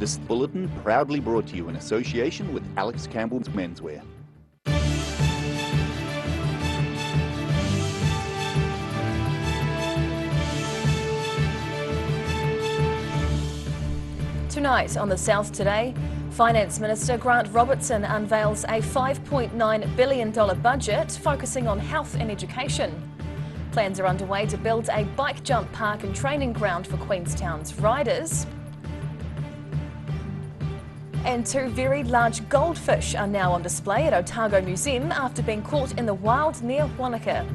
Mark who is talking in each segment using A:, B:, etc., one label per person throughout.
A: This bulletin proudly brought to you in association with Alex Campbell's Menswear.
B: Tonight on The South Today, Finance Minister Grant Robertson unveils a $5.9 billion budget focusing on health and education. Plans are underway to build a bike jump park and training ground for Queenstown's riders. And two very large goldfish are now on display at Otago Museum after being caught in the wild near Wanaka.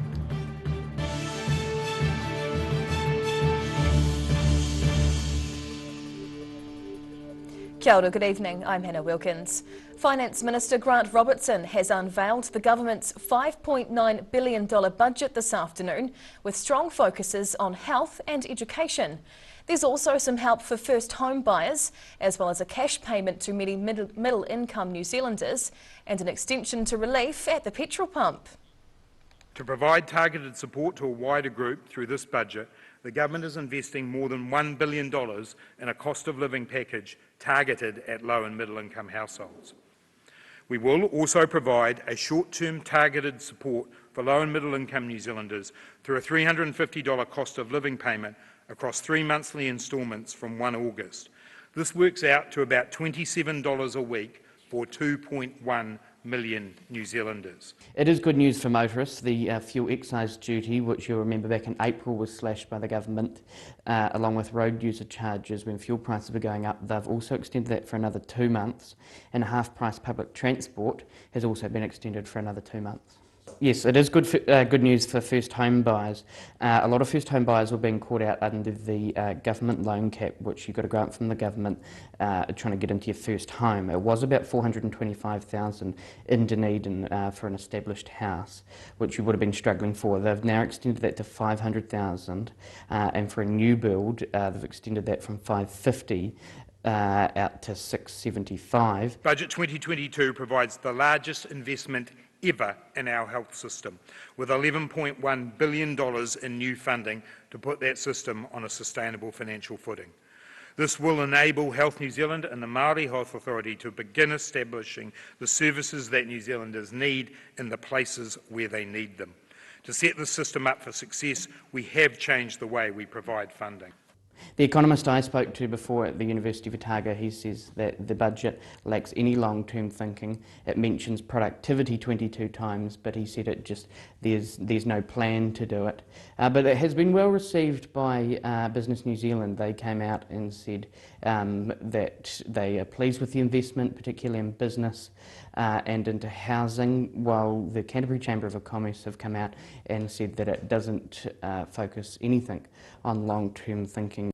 B: Kia ora, good evening, I'm Hannah Wilkins. Finance Minister Grant Robertson has unveiled the government's $5.9 billion budget this afternoon, with strong focuses on health and education. There's also some help for first home buyers, as well as a cash payment to many middle-income New Zealanders and an extension to relief at the petrol pump.
C: To provide targeted support to a wider group through this budget, the government is investing more than $1 billion in a cost of living package targeted at low and middle income households. We will also provide a short-term targeted support for low and middle income New Zealanders through a $350 cost of living payment across 3 monthly instalments from 1 August. This works out to about $27 a week for 2.1 million New Zealanders.
D: It is good news for motorists. The fuel excise duty, which you'll remember back in April was slashed by the government, along with road user charges when fuel prices were going up. They've also extended that for another 2 months, and half-price public transport has also been extended for another 2 months. Yes, it is good news for first home buyers. A lot of first home buyers were being caught out under the government loan cap, which you got a grant from the government trying to get into your first home. It was about $425,000 in Dunedin for an established house, which you would have been struggling for. They've now extended that to $500,000, and for a new build, they've extended that from $550,000 out to $675,000.
C: Budget 2022 provides the largest investment ever in our health system, with $11.1 billion in new funding to put that system on a sustainable financial footing. This will enable Health New Zealand and the Māori Health Authority to begin establishing the services that New Zealanders need in the places where they need them. To set the system up for success, we have changed the way we provide funding.
D: The economist I spoke to before at the University of Otago, he says that the budget lacks any long-term thinking. It mentions productivity 22 times, but he said there's no plan to do it. But it has been well received by Business New Zealand. They came out and said that they are pleased with the investment, particularly in business and into housing, while the Canterbury Chamber of Commerce have come out and said that it doesn't focus anything on long-term thinking.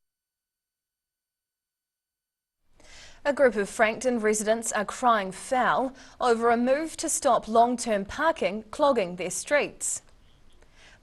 B: A group of Frankton residents are crying foul over a move to stop long-term parking clogging their streets.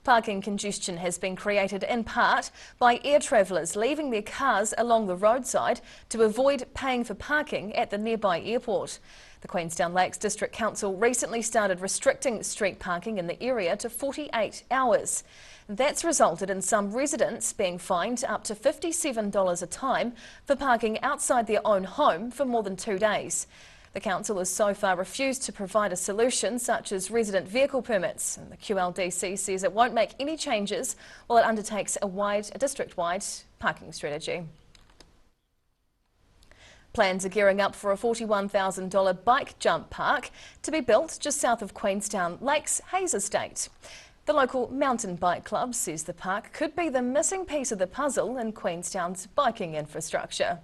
B: Parking congestion has been created in part by air travellers leaving their cars along the roadside to avoid paying for parking at the nearby airport. The Queenstown Lakes District Council recently started restricting street parking in the area to 48 hours. That's resulted in some residents being fined up to $57 a time for parking outside their own home for more than 2 days. The council has so far refused to provide a solution such as resident vehicle permits, and the QLDC says it won't make any changes while it undertakes a district-wide parking strategy. Plans are gearing up for a $41,000 bike jump park to be built just south of Queenstown Lakes Hayes Estate. The local mountain bike club says the park could be the missing piece of the puzzle in Queenstown's biking infrastructure.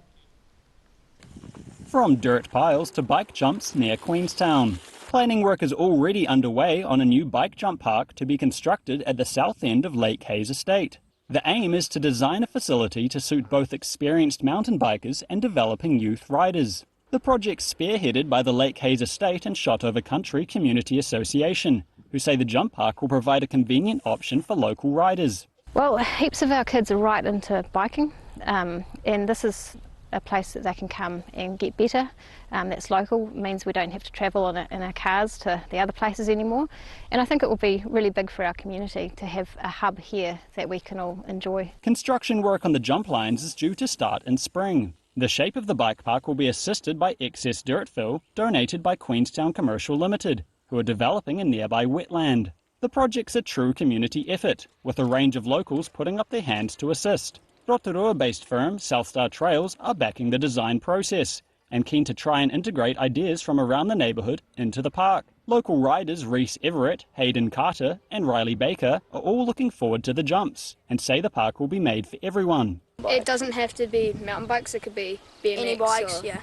E: From dirt piles to bike jumps near Queenstown, planning work is already underway on a new bike jump park to be constructed at the south end of Lake Hayes Estate. The aim is to design a facility to suit both experienced mountain bikers and developing youth riders. The project's spearheaded by the Lake Hayes Estate and Shotover Country Community Association, who say the jump park will provide a convenient option for local riders.
F: Well, heaps of our kids are right into biking, and this is a place that they can come and get better. That's local, means we don't have to travel in our cars to the other places anymore. And I think it will be really big for our community to have a hub here that we can all enjoy.
E: Construction work on the jump lines is due to start in spring. The shape of the bike park will be assisted by excess dirt fill donated by Queenstown Commercial Limited, who are developing a nearby wetland. The project's a true community effort, with a range of locals putting up their hands to assist. Rotorua-based firm Southstar Trails are backing the design process and keen to try and integrate ideas from around the neighbourhood into the park. Local riders Reese Everett, Hayden Carter and Riley Baker are all looking forward to the jumps and say the park will be made for everyone.
G: It doesn't have to be mountain bikes, it could be BMX
H: Any bikes,
G: or
H: yeah.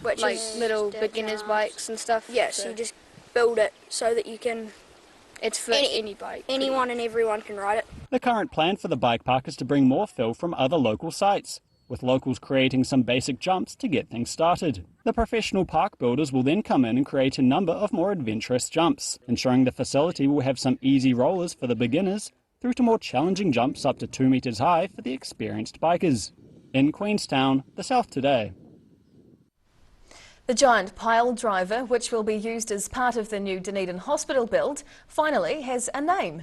H: Which
G: like
H: is
G: little beginners bikes and stuff.
H: yeah, so you just build it so that you can,
G: It's for any bike.
H: anyone and everyone can ride it.
E: The current plan for the bike park is to bring more fill from other local sites, with locals creating some basic jumps to get things started. The professional park builders will then come in and create a number of more adventurous jumps, ensuring the facility will have some easy rollers for the beginners through to more challenging jumps up to 2 metres high for the experienced bikers. In Queenstown, The South Today.
B: The giant pile driver, which will be used as part of the new Dunedin Hospital build, finally has a name.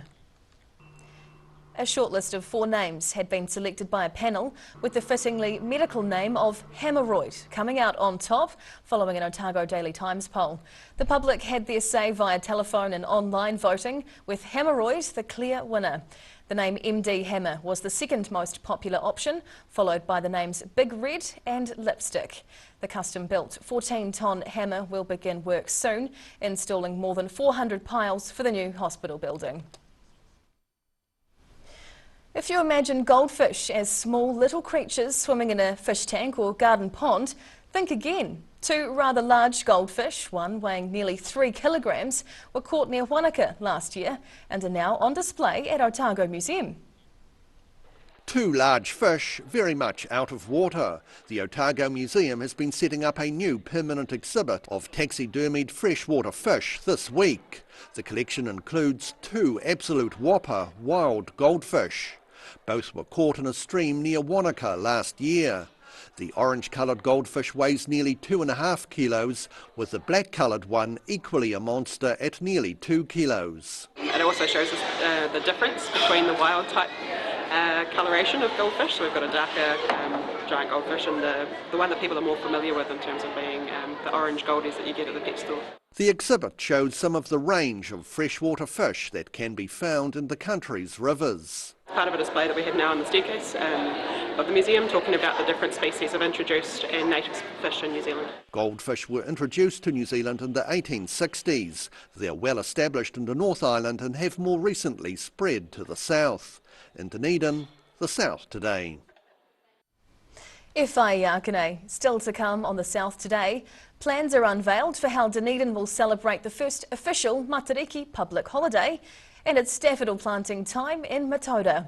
B: A shortlist of 4 names had been selected by a panel, with the fittingly medical name of Hemorrhoid coming out on top following an Otago Daily Times poll. The public had their say via telephone and online voting, with Hemorrhoid the clear winner. The name MD Hammer was the second most popular option, followed by the names Big Red and Lipstick. The custom-built 14-ton hammer will begin work soon, installing more than 400 piles for the new hospital building. If you imagine goldfish as small little creatures swimming in a fish tank or garden pond, think again. 2 rather large goldfish, one weighing nearly 3 kilograms, were caught near Wanaka last year and are now on display at Otago Museum.
I: 2 large fish, very much out of water. The Otago Museum has been setting up a new permanent exhibit of taxidermied freshwater fish this week. The collection includes 2 absolute whopper wild goldfish. Both were caught in a stream near Wanaka last year. The orange-coloured goldfish weighs nearly 2.5 kilos, with the black-coloured one equally a monster at nearly 2 kilos.
J: It also shows us the difference between the wild type coloration of goldfish. So we've got a darker giant goldfish and the one that people are more familiar with in terms of being the orange goldies that you get at the pet store.
I: The exhibit shows some of the range of freshwater fish that can be found in the country's rivers.
J: Part of a display that we have now on the staircase of the museum, talking about the different species of introduced and native fish in New Zealand.
I: Goldfish were introduced to New Zealand in the 1860s. They're well established in the North Island and have more recently spread to the south. In Dunedin, The South Today.
B: Whai Yakane, still to come on The South Today. Plans are unveiled for how Dunedin will celebrate the first official Matariki public holiday, and it's daffodil planting time in Matoda.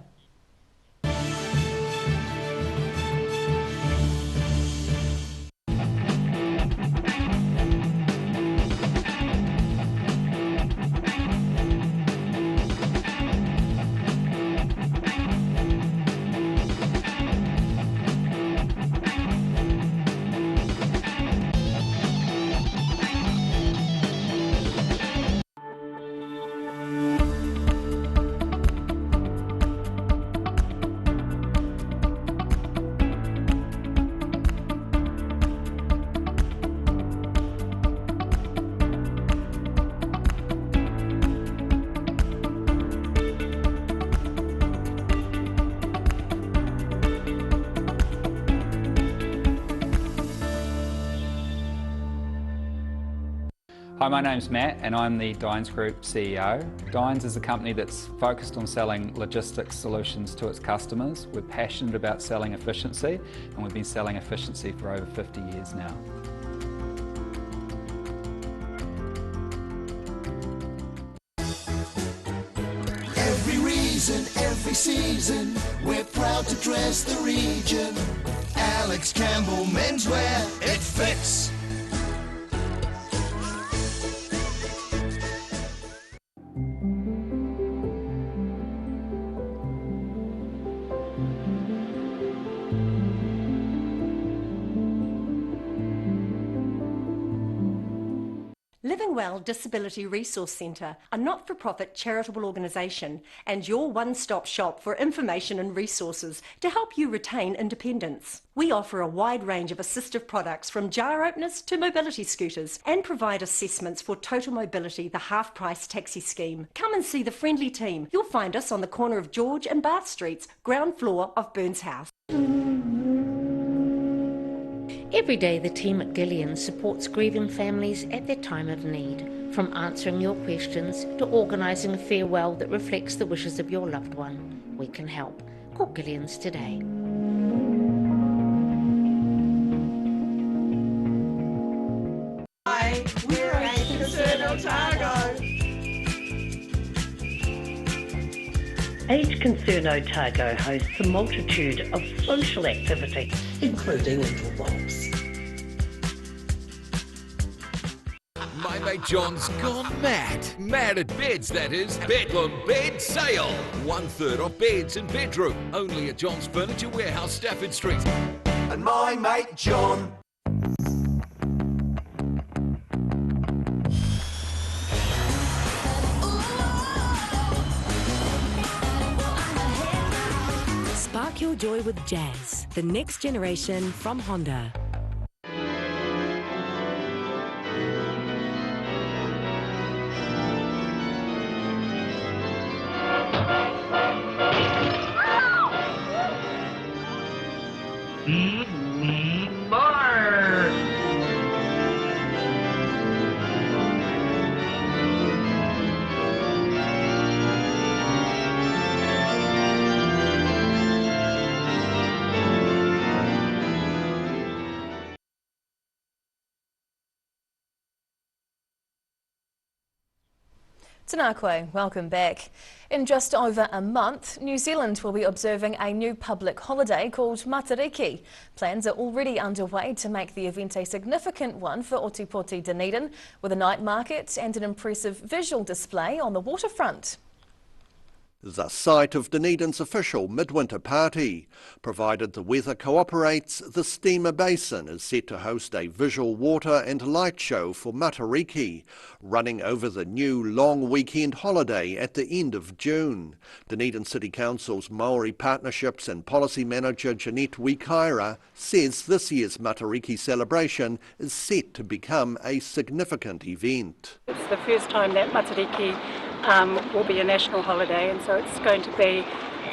K: Hi, my name's Matt and I'm the Dines Group CEO. Dines is a company that's focused on selling logistics solutions to its customers. We're passionate about selling efficiency and we've been selling efficiency for over 50 years now.
L: Every reason, every season, we're proud to dress the region. Alex Campbell Menswear, it fits.
M: Living Well Disability Resource Centre, a not-for-profit charitable organisation and your one-stop shop for information and resources to help you retain independence. We offer a wide range of assistive products from jar openers to mobility scooters and provide assessments for Total Mobility, the half-price taxi scheme. Come and see the friendly team. You'll find us on the corner of George and Bath Streets, ground floor of Burns House.
N: Every day the team at Gillian supports grieving families at their time of need, from answering your questions to organising a farewell that reflects the wishes of your loved one. We can help. Call Gillian's today.
O: Hi, we're Age Concern Otago.
P: Age Concern Otago hosts a multitude of social activities, including indoor bowls.
Q: My mate John's gone mad. Mad at beds, that is. Bedlam Bed Sale. 1/3 off beds and bedroom. Only at John's Furniture Warehouse, Stafford Street.
L: And my mate John.
R: Spark your joy with Jazz, the next generation from Honda.
B: Tēnā koe, welcome back. In just over a month, New Zealand will be observing a new public holiday called Matariki. Plans are already underway to make the event a significant one for Otipoti Dunedin, with a night market and an impressive visual display on the waterfront.
I: The site of Dunedin's official midwinter party. Provided the weather cooperates, the Steamer Basin is set to host a visual water and light show for Matariki, running over the new long weekend holiday at the end of June. Dunedin City Council's Maori Partnerships and Policy Manager Jeanette Wikaira says this year's Matariki celebration is set to become a significant event.
S: It's the first time that Matariki will be a national holiday, and so it's going to be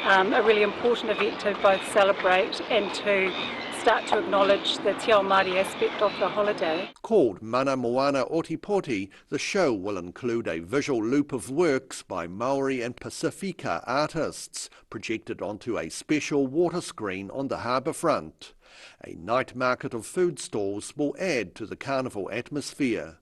S: a really important event to both celebrate and to start to acknowledge the Te Ao Māori aspect of the holiday.
I: Called Mana Moana Otipoti, the show will include a visual loop of works by Maori and Pasifika artists, projected onto a special water screen on the harbour front. A night market of food stalls will add to the carnival atmosphere.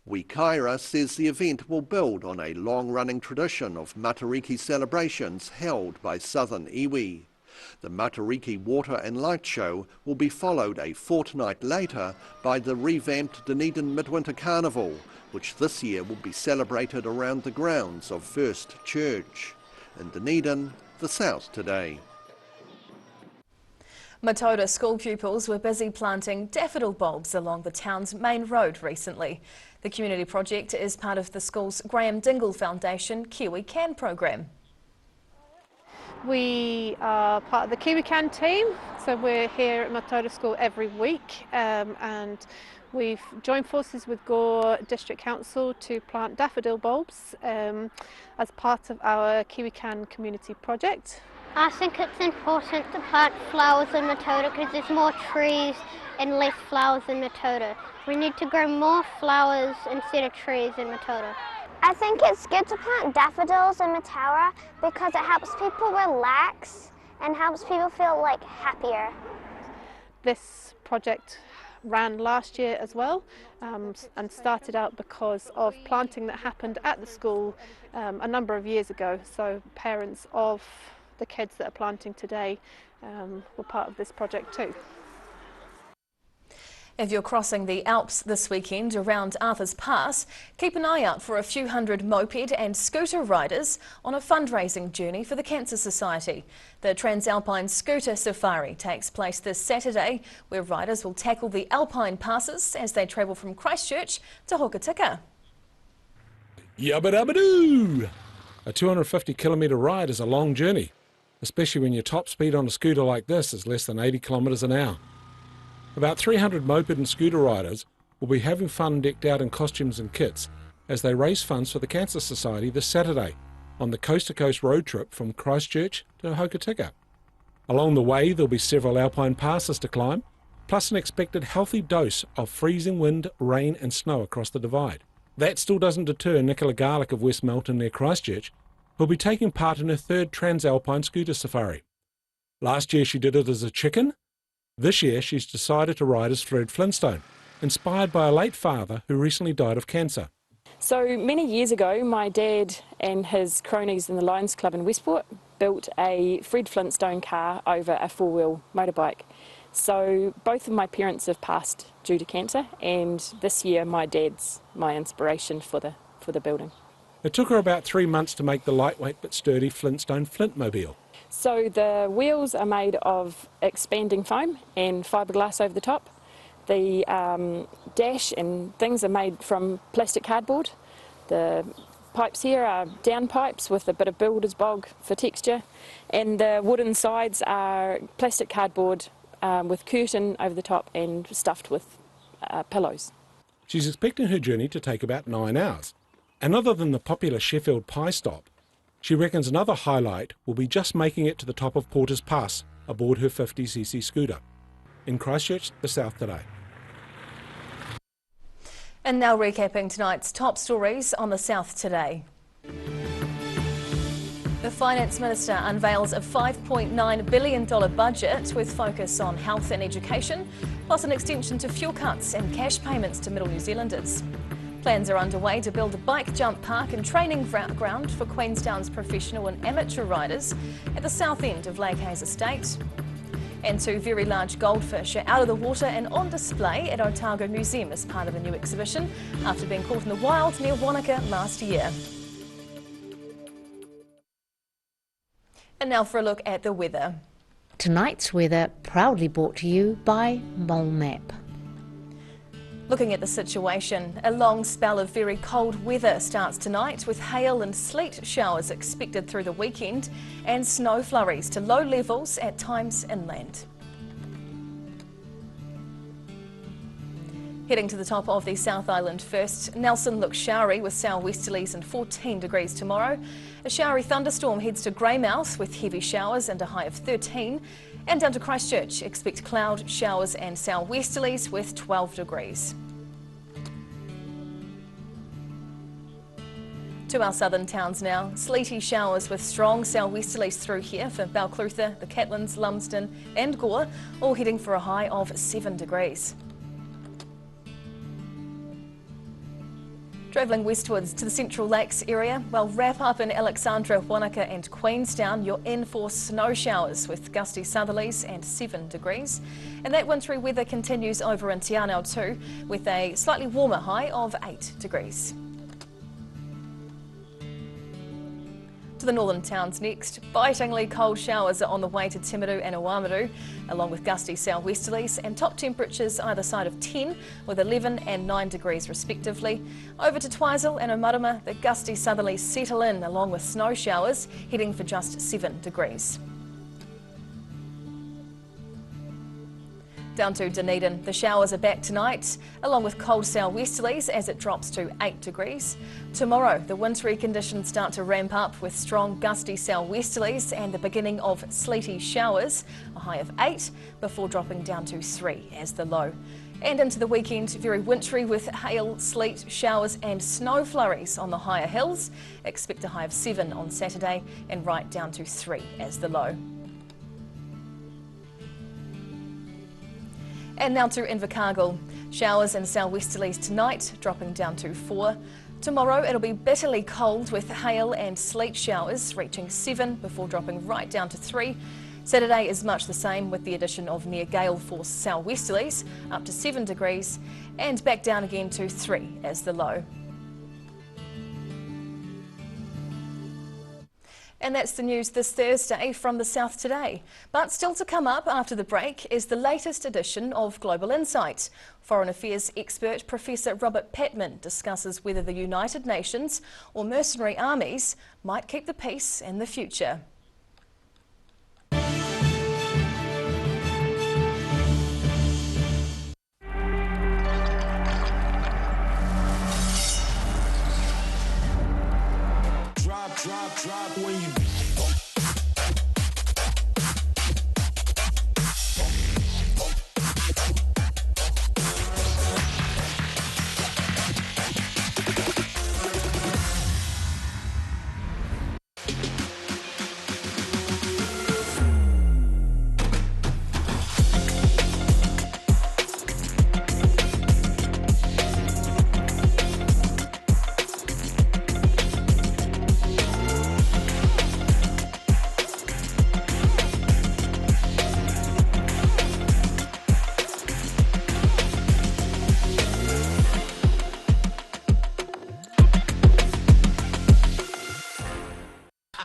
I: Wikaira says the event will build on a long-running tradition of Matariki celebrations held by southern iwi. The Matariki Water and Light Show will be followed a fortnight later by the revamped Dunedin Midwinter Carnival, which this year will be celebrated around the grounds of First Church. In Dunedin, the South Today.
B: Mataura school pupils were busy planting daffodil bulbs along the town's main road recently. The community project is part of the school's Graham Dingle Foundation Kiwi Can program.
F: We are part of the Kiwi Can team, so we're here at Mataura School every week, and we've joined forces with Gore District Council to plant daffodil bulbs as part of our Kiwi Can community project.
T: I think it's important to plant flowers in Mataura because there's more trees and less flowers in Mataura. We need to grow more flowers instead of trees in Mataura.
U: I think it's good to plant daffodils in Mataura because it helps people relax and helps people feel like happier.
F: This project ran last year as well and started out because of planting that happened at the school a number of years ago. So parents of the kids that are planting today were part of this project too.
B: If you're crossing the Alps this weekend around Arthur's Pass, keep an eye out for a few hundred moped and scooter riders on a fundraising journey for the Cancer Society. The Transalpine Scooter Safari takes place this Saturday, where riders will tackle the Alpine passes as they travel from Christchurch to Hokitika.
A: Yabba dabba doo! A 250 kilometre ride is a long journey, especially when your top speed on a scooter like this is less than 80 kilometres an hour. About 300 moped and scooter riders will be having fun decked out in costumes and kits as they raise funds for the Cancer Society this Saturday on the coast-to-coast road trip from Christchurch to Hokitika. Along the way there'll be several alpine passes to climb, plus an expected healthy dose of freezing wind, rain and snow across the divide. That still doesn't deter Nicola Garlick of West Melton near Christchurch, who'll be taking part in her third Transalpine scooter safari. Last year she did it as a chicken. This year she's decided to ride as Fred Flintstone, inspired by a late father who recently died of cancer.
V: So many years ago, my dad and his cronies in the Lions Club in Westport built a Fred Flintstone car over a four-wheel motorbike. So both of my parents have passed due to cancer, and this year my dad's my inspiration for the building.
A: It took her about 3 months to make the lightweight but sturdy Flintstone Flintmobile.
V: So the wheels are made of expanding foam and fiberglass over the top. The dash and things are made from plastic cardboard. The pipes here are down pipes with a bit of builder's bog for texture, and the wooden sides are plastic cardboard with curtain over the top and stuffed with pillows.
A: She's expecting her journey to take about 9 hours. And other than the popular Sheffield Pie stop, she reckons another highlight will be just making it to the top of Porter's Pass aboard her 50cc scooter. In Christchurch, the South Today.
B: And now recapping tonight's top stories on the South Today. The Finance Minister unveils a $5.9 billion budget with focus on health and education, plus an extension to fuel cuts and cash payments to Middle New Zealanders. Plans are underway to build a bike jump park and training ground for Queenstown's professional and amateur riders at the south end of Lake Hayes Estate. And 2 very large goldfish are out of the water and on display at Otago Museum as part of a new exhibition after being caught in the wild near Wanaka last year. And now for a look at the weather.
N: Tonight's weather proudly brought to you by MoleMap.
B: Looking at the situation, a long spell of very cold weather starts tonight with hail and sleet showers expected through the weekend and snow flurries to low levels at times inland. Heading to the top of the South Island first, Nelson looks showery with southwesterlies and 14 degrees tomorrow. A showery thunderstorm heads to Greymouth with heavy showers and a high of 13. And down to Christchurch, expect cloud, showers and southwesterlies with 12 degrees. To our southern towns now, sleety showers with strong southwesterlies through here for Balclutha, the Catlins, Lumsden and Gore, all heading for a high of 7 degrees. Travelling westwards to the Central Lakes area, well, wrap up in Alexandra, Wanaka and Queenstown, you're in for snow showers with gusty southerlies and 7 degrees. And that wintry weather continues over in Te Anau too, with a slightly warmer high of 8 degrees. To the northern towns next, bitingly cold showers are on the way to Timaru and Oamaru, along with gusty southwesterlies and top temperatures either side of 10 with 11 and 9 degrees respectively. Over to Twizel and Omarama, the gusty southerlies settle in along with snow showers, heading for just 7 degrees. Down to Dunedin, the showers are back tonight, along with cold southwesterlies as it drops to 8 degrees. Tomorrow, the wintry conditions start to ramp up with strong gusty southwesterlies and the beginning of sleety showers, a high of 8, before dropping down to 3 as the low. And into the weekend, very wintry with hail, sleet, showers and snow flurries on the higher hills. Expect a high of 7 on Saturday and right down to 3 as the low. And now to Invercargill. Showers and southwesterlies tonight, dropping down to 4. Tomorrow it'll be bitterly cold with hail and sleet showers, reaching 7 before dropping right down to 3. Saturday is much the same with the addition of near gale force southwesterlies, up to 7 degrees, and back down again to 3 as the low. And that's the news this Thursday from the South Today. But still to come up after the break is the latest edition of Global Insight. Foreign Affairs expert Professor Robert Patman discusses whether the United Nations or mercenary armies might keep the peace in the future.
L: Drop when you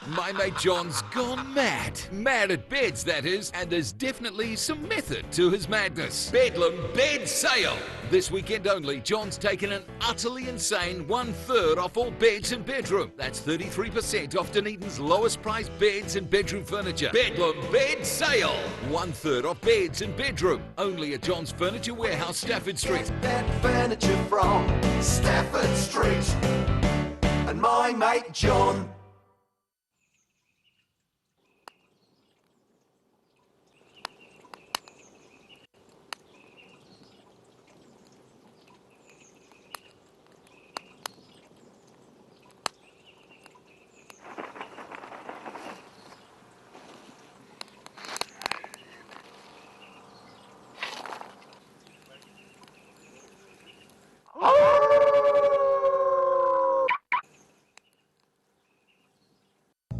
Q: My mate John's gone mad. Mad at beds, that is, and there's definitely some method to his madness. Bedlam Bed Sale. This weekend only, John's taken an utterly insane 1/3 off all beds and bedroom. That's 33% off Dunedin's lowest priced beds and bedroom furniture. Bedlam Bed Sale. 1/3 off beds and bedroom. Only at John's Furniture Warehouse, Stafford Street.
L: that furniture from Stafford Street. And my mate John.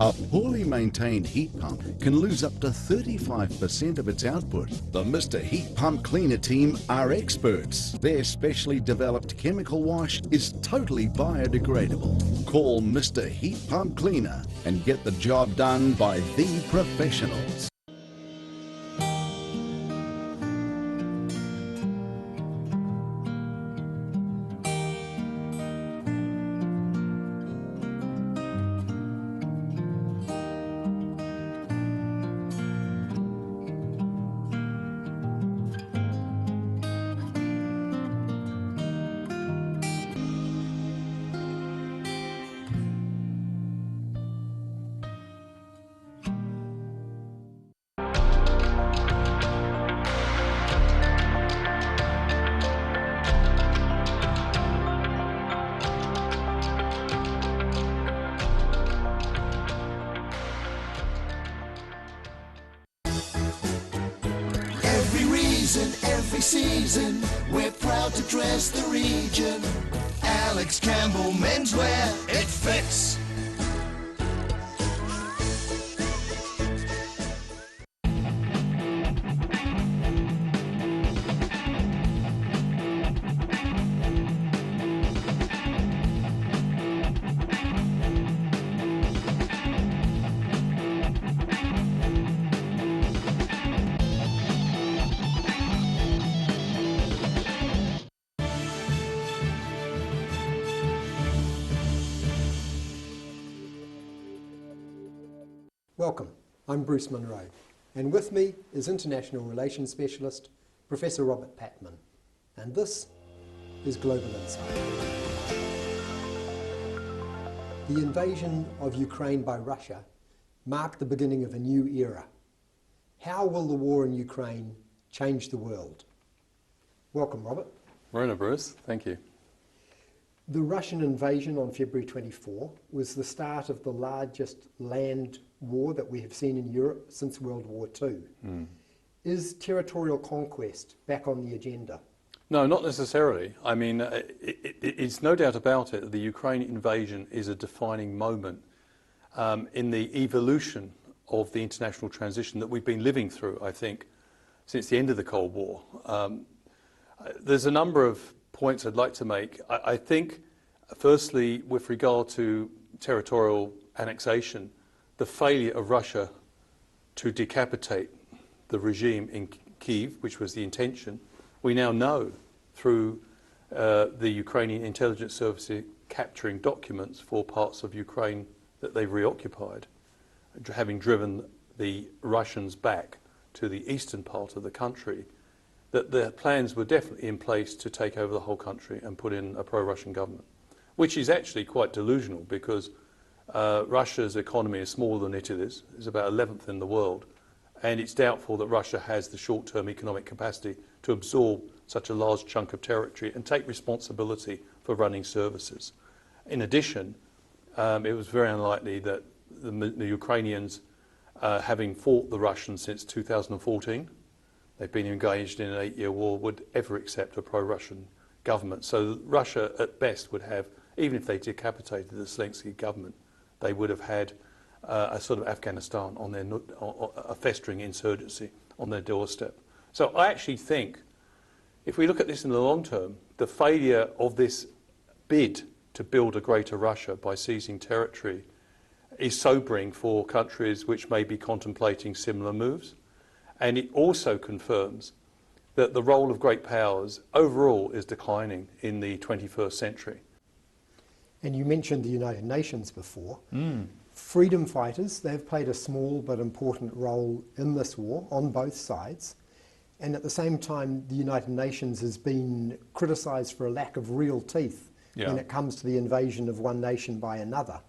C: A poorly maintained heat pump can lose up to 35% of its output. The Mr. Heat Pump Cleaner team are experts. Their specially developed chemical wash is totally biodegradable. Call Mr. Heat Pump Cleaner and get the job done by the professionals.
L: Every season, we're proud to dress the region. Alex Campbell Menswear, it fits.
D: Welcome, I'm Bruce Munro, and with me is International Relations Specialist Professor Robert Patman, and this is Global Insight. The invasion of Ukraine by Russia marked the beginning of a new era. How will the war in Ukraine change the world? Welcome, Robert.
W: Morena, Bruce. Thank you.
D: The Russian invasion on February 24 was the start of the largest land war that we have seen in Europe since World War II. Is territorial conquest back on the agenda?
W: No, not necessarily. I mean, it's no doubt about it, the Ukraine invasion is a defining moment in the evolution of the international transition that we've been living through, I think, since the end of the Cold War. There's a number of points I'd like to make. I think, firstly, with regard to territorial annexation, the failure of Russia to decapitate the regime in Kyiv, which was the intention, we now know through the Ukrainian intelligence services capturing documents for parts of Ukraine that they've reoccupied, having driven the Russians back to the eastern part of the country, that their plans were definitely in place to take over the whole country and put in a pro-Russian government, which is actually quite delusional because Russia's economy is smaller than it is. It's about 11th in the world, and it's doubtful that Russia has the short-term economic capacity to absorb such a large chunk of territory and take responsibility for running services. In addition, it was very unlikely that the Ukrainians, having fought the Russians since 2014, they've been engaged in an 8-year war, would ever accept a pro-Russian government. So Russia, at best, would have, even if they decapitated the Zelensky government, they would have had a sort of Afghanistan on their, a festering insurgency on their doorstep. So I actually think, if we look at this in the long term, the failure of this bid to build a greater Russia by seizing territory is sobering for countries which may be contemplating similar moves. And it also confirms that the role of great powers overall is declining in the 21st century.
D: And you mentioned the United Nations before. Freedom fighters, they've played a small but important role in this war on both sides. And at the same time, the United Nations has been criticised for a lack of real teeth when it comes to the invasion of one nation by another.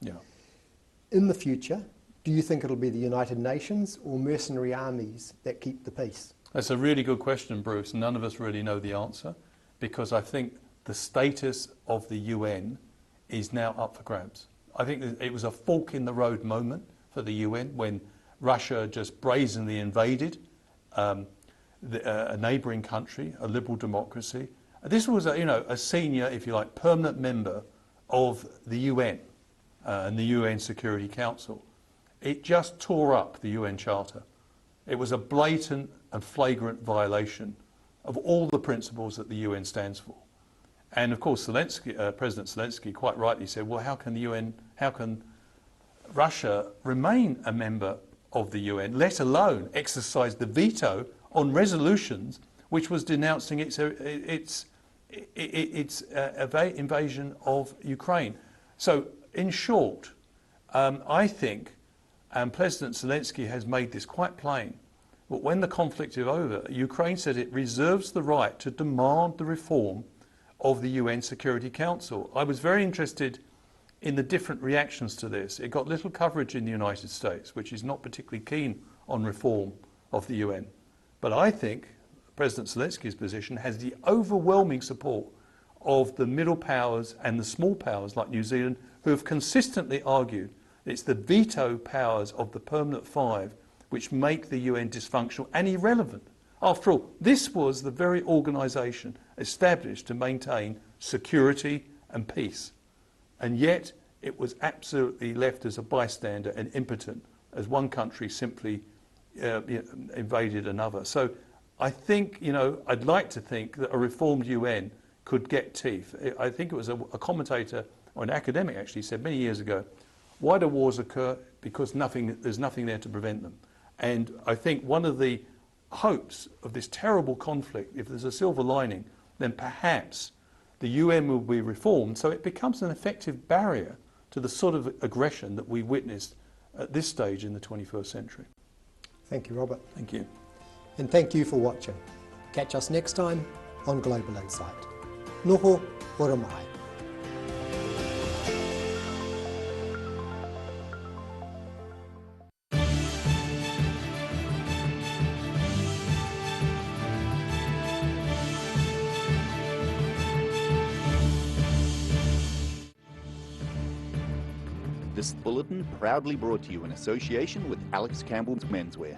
D: In the future, do you think it'll be the United Nations or mercenary armies that keep the peace?
W: That's a really good question, Bruce. None of us really know the answer, because I think the status of the UN is now up for grabs. I think it was a fork in the road moment for the UN when Russia just brazenly invaded a neighbouring country, a liberal democracy. This was a senior, if you like, permanent member of the UN and the UN Security Council. It just tore up the UN Charter. It was a blatant and flagrant violation of all the principles that the UN stands for. And of course, President Zelensky quite rightly said, well, how can Russia remain a member of the UN, let alone exercise the veto on resolutions which was denouncing its invasion of Ukraine? So, in short, I think, and President Zelensky has made this quite plain, but when the conflict is over, Ukraine said it reserves the right to demand the reform of the UN Security Council. I was very interested in the different reactions to this. It got little coverage in the United States, which is not particularly keen on reform of the UN. But I think President Zelensky's position has the overwhelming support of the middle powers and the small powers like New Zealand, who have consistently argued that it's the veto powers of the permanent five which make the UN dysfunctional and irrelevant. After all, this was the very organisation established to maintain security and peace. And yet it was absolutely left as a bystander and impotent as one country simply invaded another. So I think, I'd like to think that a reformed UN could get teeth. I think it was a commentator, or an academic actually, said many years ago, why do wars occur? Because there's nothing there to prevent them. And I think one of the hopes of this terrible conflict, if there's a silver lining, then perhaps the UN will be reformed so it becomes an effective barrier to the sort of aggression that we witnessed at this stage in the 21st century.
D: Thank you, Robert.
W: Thank you.
D: And thank you for watching. Catch us next time on Global Insight. Noho ora mai.
E: This bulletin proudly brought to you in association with Alex Campbell's Menswear.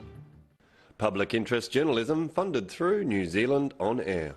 G: Public interest journalism funded through New Zealand On Air.